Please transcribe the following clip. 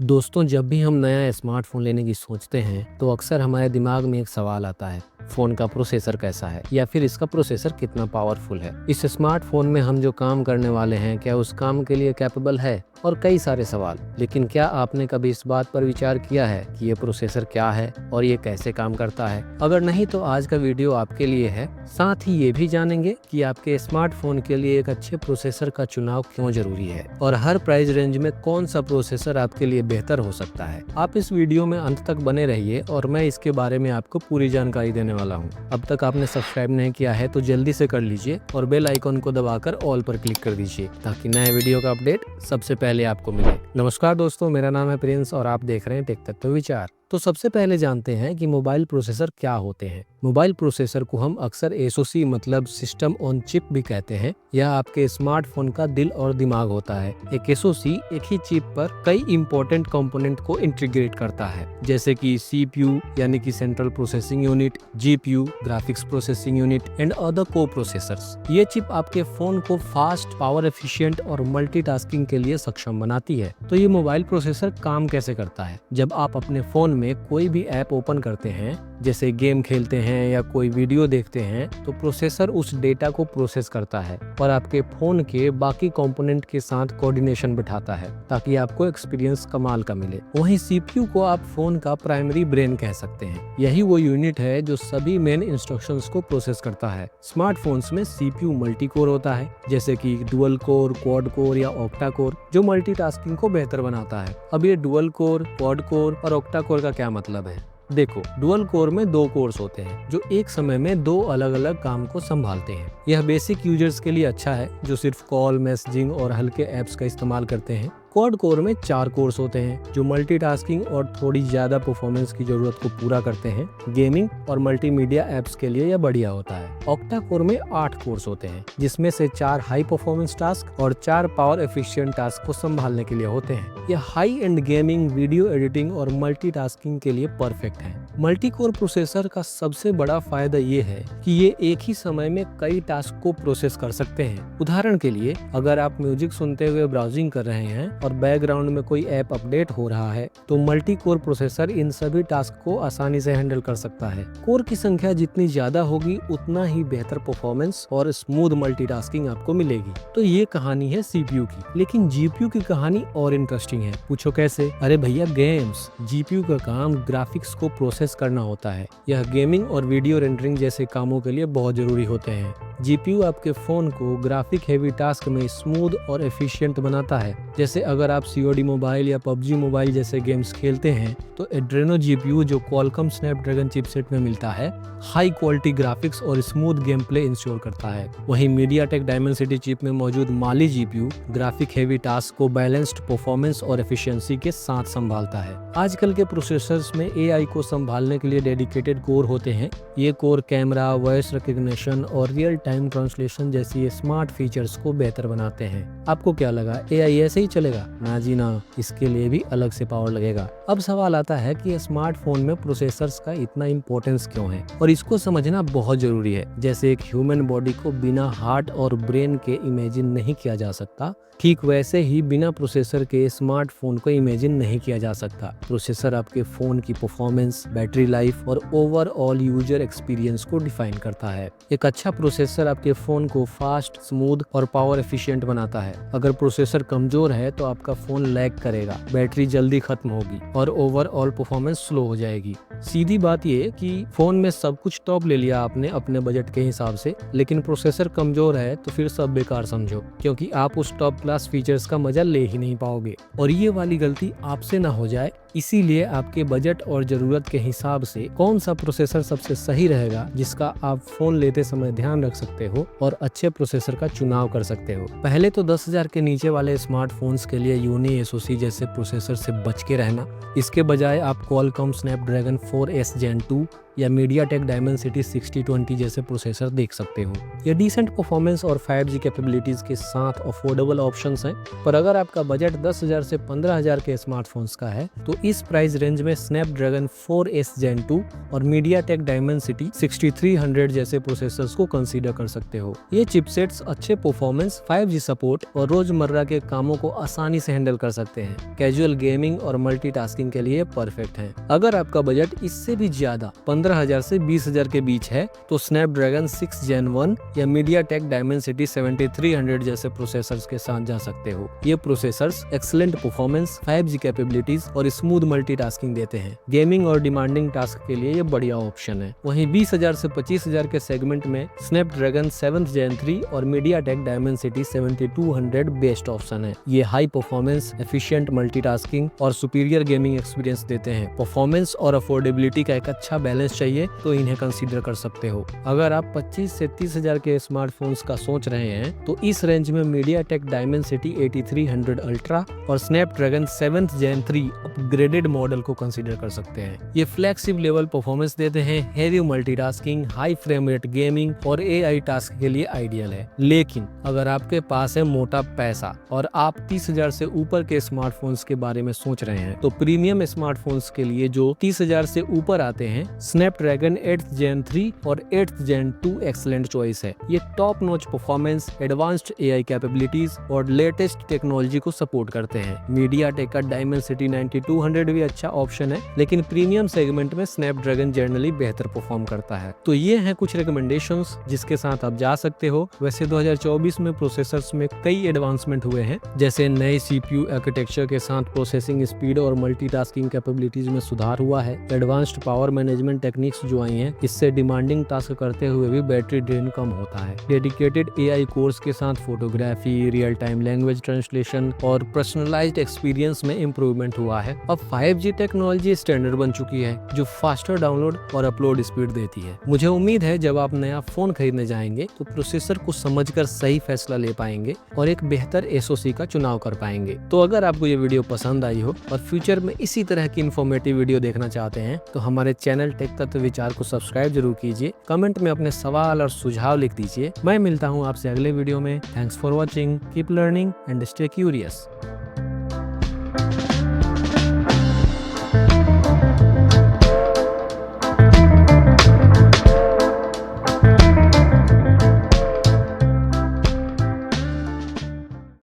दोस्तों, जब भी हम नया स्मार्टफोन लेने की सोचते हैं तो अक्सर हमारे दिमाग में एक सवाल आता है, फोन का प्रोसेसर कैसा है या फिर इसका प्रोसेसर कितना पावरफुल है। इस स्मार्टफोन में हम जो काम करने वाले हैं क्या उस काम के लिए कैपेबल है, और कई सारे सवाल। लेकिन क्या आपने कभी इस बात पर विचार किया है कि ये प्रोसेसर क्या है और ये कैसे काम करता है? अगर नहीं तो आज का वीडियो आपके लिए है। साथ ही ये भी जानेंगे कि आपके स्मार्टफोन के लिए एक अच्छे प्रोसेसर का चुनाव क्यों जरूरी है और हर प्राइस रेंज में कौन सा प्रोसेसर आपके लिए बेहतर हो सकता है। आप इस वीडियो में अंत तक बने रहिए और मैं इसके बारे में आपको पूरी जानकारी देने वाला हूँ। अब तक आपने सब्सक्राइब नहीं किया है तो जल्दी से कर लीजिए और बेल आइकॉन को दबाकर ऑल पर क्लिक कर दीजिए ताकि नए वीडियो का अपडेट सबसे पहले आपको मिले। नमस्कार दोस्तों, मेरा नाम है प्रिंस और आप देख रहे हैं टेक तत्व विचार। तो सबसे पहले जानते हैं कि मोबाइल प्रोसेसर क्या होते हैं। मोबाइल प्रोसेसर को हम अक्सर एसओसी मतलब सिस्टम ऑन चिप भी कहते हैं। यह आपके स्मार्टफोन का दिल और दिमाग होता है। एक एसओसी एक ही चिप पर कई इंपॉर्टेंट कंपोनेंट को इंटीग्रेट करता है, जैसे कि सीपीयू यानी कि central processing unit, GPU graphics processing unit and other को प्रोसेसर्स। ये चिप आपके फोन को फास्ट, पावर एफिशिएंट और मल्टीटास्किंग के लिए सक्षम बनाती है। तो ये मोबाइल प्रोसेसर काम कैसे करता है? जब आप अपने फोन में कोई भी ऐप ओपन करते हैं, जैसे गेम खेलते हैं या कोई वीडियो देखते हैं, तो प्रोसेसर उस डेटा को प्रोसेस करता है और आपके फोन के बाकी कंपोनेंट के साथ कोऑर्डिनेशन बिठाता है ताकि आपको एक्सपीरियंस कमाल का मिले। वहीं सीपीयू को आप फोन का प्राइमरी ब्रेन कह सकते हैं। यही वो यूनिट है जो सभी मेन इंस्ट्रक्शंस को प्रोसेस करता है। स्मार्टफोन्स में सीपीयू मल्टी कोर होता है, जैसे कि डुअल कोर, क्वाड कोर या ऑक्टा कोर, जो मल्टीटास्किंग को बेहतर बनाता है। अब ये डुअल कोर, क्वाड कोर और ऑक्टा कोर का क्या मतलब है? देखो, डुअल कोर में दो कोर्स होते हैं जो एक समय में दो अलग अलग काम को संभालते हैं। यह बेसिक यूजर्स के लिए अच्छा है जो सिर्फ कॉल, मैसेजिंग और हल्के ऐप्स का इस्तेमाल करते हैं। क्वाड कोर में 4 कोर्स होते हैं जो मल्टीटास्किंग और थोड़ी ज्यादा परफॉर्मेंस की जरूरत को पूरा करते हैं। गेमिंग और मल्टीमीडिया ऐप्स के लिए यह बढ़िया होता है। ऑक्टा कोर में 8 कोर्स होते हैं जिसमें से 4 हाई परफॉर्मेंस टास्क और 4 पावर एफिशिएंट टास्क को संभालने के लिए होते हैं। यह high and gaming, video editing और मल्टीटास्किंग के लिए परफेक्ट है। मल्टी कोर प्रोसेसर का सबसे बड़ा फायदा ये है कि ये एक ही समय में कई टास्क को प्रोसेस कर सकते हैं। उदाहरण के लिए, अगर आप म्यूजिक सुनते हुए ब्राउजिंग कर रहे हैं और बैकग्राउंड में कोई ऐप अपडेट हो रहा है, तो मल्टी कोर प्रोसेसर इन सभी टास्क को आसानी से हैंडल कर सकता है। कोर की संख्या जितनी ज्यादा होगी उतना ही बेहतर परफॉर्मेंस और स्मूथ मल्टीटास्किंग आपको मिलेगी। तो ये कहानी है सीपीयू की। लेकिन जीपीयू की कहानी और इंटरेस्टिंग है। पूछो कैसे? अरे भैया, गेम्स। जीपीयू का काम ग्राफिक्स को प्रोसेस करना होता है। यह गेमिंग और वीडियो रेंडरिंग जैसे कामों के लिए बहुत जरूरी होते हैं। जीपीयू आपके फोन को ग्राफिक हेवी टास्क में स्मूथ और एफिशिएंट बनाता है। जैसे अगर आप सीओडी मोबाइल या पबजी मोबाइल जैसे गेम्स खेलते हैं तो एड्रेनो जीपीयू, जो क्वालकॉम स्नैपड्रैगन चिपसेट में मिलता है, हाई क्वालिटी ग्राफिक्स और स्मूथ गेम प्ले इंश्योर करता है। वहीं मीडियाटेक डायमेंसिटी चिप में मौजूद माली जीपीयू ग्राफिक हेवी टास्क को बैलेंस्ड परफॉर्मेंस और एफिशिएंसी के साथ संभालता है। आजकल के प्रोसेसर्स में एआई को संभालने के लिए डेडिकेटेड कोर होते हैं। ये कोर कैमरा, वॉइस रिकॉग्निशन और रियल टाइम ट्रांसलेशन जैसी स्मार्ट फीचर्स को बेहतर बनाते हैं। आपको क्या लगा, एआई ऐसे ही चलेगा? ना जी ना, इसके लिए भी अलग से पावर लगेगा। अब सवाल आता है कि स्मार्टफोन में प्रोसेसर्स का इतना इंपॉर्टेंस क्यों है, और इसको समझना बहुत जरूरी है। जैसे एक ह्यूमन बॉडी को बिना हार्ट और ब्रेन के इमेजिन नहीं किया जा सकता, ठीक वैसे ही बिना प्रोसेसर के स्मार्टफोन को इमेजिन नहीं किया जा सकता। प्रोसेसर आपके फोन की परफॉर्मेंस, बैटरी लाइफ और ओवरऑल यूजर एक्सपीरियंस को डिफाइन करता है। एक अच्छा प्रोसेसर आपके फोन को फास्ट, स्मूथ और पावर एफिशिएंट बनाता है। अगर प्रोसेसर कमजोर है तो आपका फोन लैग करेगा, बैटरी जल्दी खत्म होगी और ओवरऑल परफॉर्मेंस स्लो हो जाएगी। सीधी बात ये कि फोन में सब कुछ टॉप ले लिया आपने अपने बजट के हिसाब से, लेकिन प्रोसेसर कमजोर है तो फिर सब बेकार समझो, क्योंकि आप उस टॉप क्लास फीचर्स का मजा ले ही नहीं पाओगे। और ये वाली गलती आपसे ना हो जाए, इसीलिए आपके बजट और जरूरत के हिसाब से कौन सा प्रोसेसर सबसे सही रहेगा जिसका आप फोन लेते समय ध्यान रख सकते हो और अच्छे प्रोसेसर का चुनाव कर सकते हो। पहले तो 10,000 के नीचे वाले स्मार्टफोन्स के लिए यूनी एसओसी जैसे प्रोसेसर से बच के रहना। इसके बजाय आप क्वालकॉम स्नैपड्रैगन 4S Gen 2 या MediaTek Dimensity 6020 जैसे प्रोसेसर देख सकते हो। ये डिसेंट परफॉर्मेंस और 5G कैपेबिलिटीज के साथ अफोर्डेबल ऑप्शंस हैं, पर अगर आपका बजट 10,000 से 15,000 के स्मार्टफोन्स का है तो इस प्राइस रेंज में Snapdragon 4S Gen 2 और MediaTek Dimensity 6300 जैसे प्रोसेसर्स को कंसीडर कर सकते हो। ये चिपसेट्स अच्छे परफॉर्मेंस, 5G सपोर्ट और रोजमर्रा के कामों को आसानी से हैंडल कर सकते हैं। कैजुअल गेमिंग और मल्टीटास्किंग के लिए परफेक्ट हैं। अगर आपका बजट इससे भी ज्यादा 15,000 से 20,000 के बीच है तो Snapdragon 6 Gen 1 या MediaTek Dimensity 7300 जैसे प्रोसेसर्स के साथ जा सकते हो। ये processors excellent performance, 5G capabilities और स्मूथ मल्टीटास्किंग देते हैं। गेमिंग और डिमांडिंग टास्क के लिए ये बढ़िया ऑप्शन है। वहीं 20,000 से 25,000 के सेगमेंट में Snapdragon 7 Gen 3 और MediaTek Dimensity 7200 बेस्ट ऑप्शन है। ये हाई परफॉर्मेंस, एफिशिएंट मल्टीटास्किंग और सुपीरियर गेमिंग एक्सपीरियंस देते हैं। परफॉर्मेंस और अफोर्डेबिलिटी का एक अच्छा बैलेंस चाहिए तो इन्हें कंसीडर कर सकते हो। अगर आप 25 से 30,000 के स्मार्टफोन्स का सोच रहे हैं तो इस रेंज में MediaTek Dimensity 8300 Ultra और Snapdragon 7 Gen 3 अपग्रेडेड मॉडल को कंसीडर कर सकते हैं। ये फ्लेक्सिब लेवल परफॉर्मेंस देते हैं, heavy multitasking, high frame rate gaming और AI टास्क के लिए आइडियल है। लेकिन अगर आपके पास है मोटा पैसा और आप 30,000 से ऊपर के स्मार्टफोन्स के बारे में सोच रहे हैं तो प्रीमियम स्मार्टफोन्स के लिए जो 30,000 से ऊपर आते हैं Snapdragon 8 Gen 3 और 8 Gen 2 एक्सीलेंट चॉइस है। ये top notch performance, advanced AI capabilities और लेटेस्ट टेक्नोलॉजी को सपोर्ट करते हैं। MediaTek का Dimensity 9200 भी अच्छा ऑप्शन है, लेकिन प्रीमियम सेगमेंट में Snapdragon जनरली बेहतर परफॉर्म करता है। तो ये हैं कुछ रिकमेंडेशंस जिसके साथ आप जा सकते हो। वैसे 2024 में प्रोसेसर्स में कई एडवांसमेंट हुए हैं, जैसे नए CPU आर्किटेक्चर के साथ प्रोसेसिंग स्पीड और मल्टीटास्किंग कैपेबिलिटीज में सुधार हुआ है। एडवांस्ड पावर मैनेजमेंट टेक्निक्स जो आई हैं, इससे डिमांडिंग टास्क करते हुए भी बैटरी ड्रेन कम होता है। डेडिकेटेड AI कोर्स के साथ photography, real time language translation और पर्सनलाइज्ड एक्सपीरियंस में इंप्रूवमेंट हुआ है। अब 5G टेक्नोलॉजी स्टैंडर्ड बन चुकी है जो फास्टर डाउनलोड और अपलोड स्पीड देती है। मुझे उम्मीद है जब आप नया फोन खरीदने जाएंगे तो प्रोसेसर को समझकर सही फैसला ले पाएंगे और एक बेहतर SoC का चुनाव कर पाएंगे। तो अगर आपको ये वीडियो पसंद आई हो और फ्यूचर में इसी तरह की इन्फॉर्मेटिव वीडियो देखना चाहते हैं तो हमारे चैनल टेक तत्व विचार को सब्सक्राइब जरूर कीजिए। कमेंट में अपने सवाल और सुझाव लिख दीजिए। मैं मिलता हूँ आपसे अगले वीडियो में। Thanks for watching, keep learning and stay curious.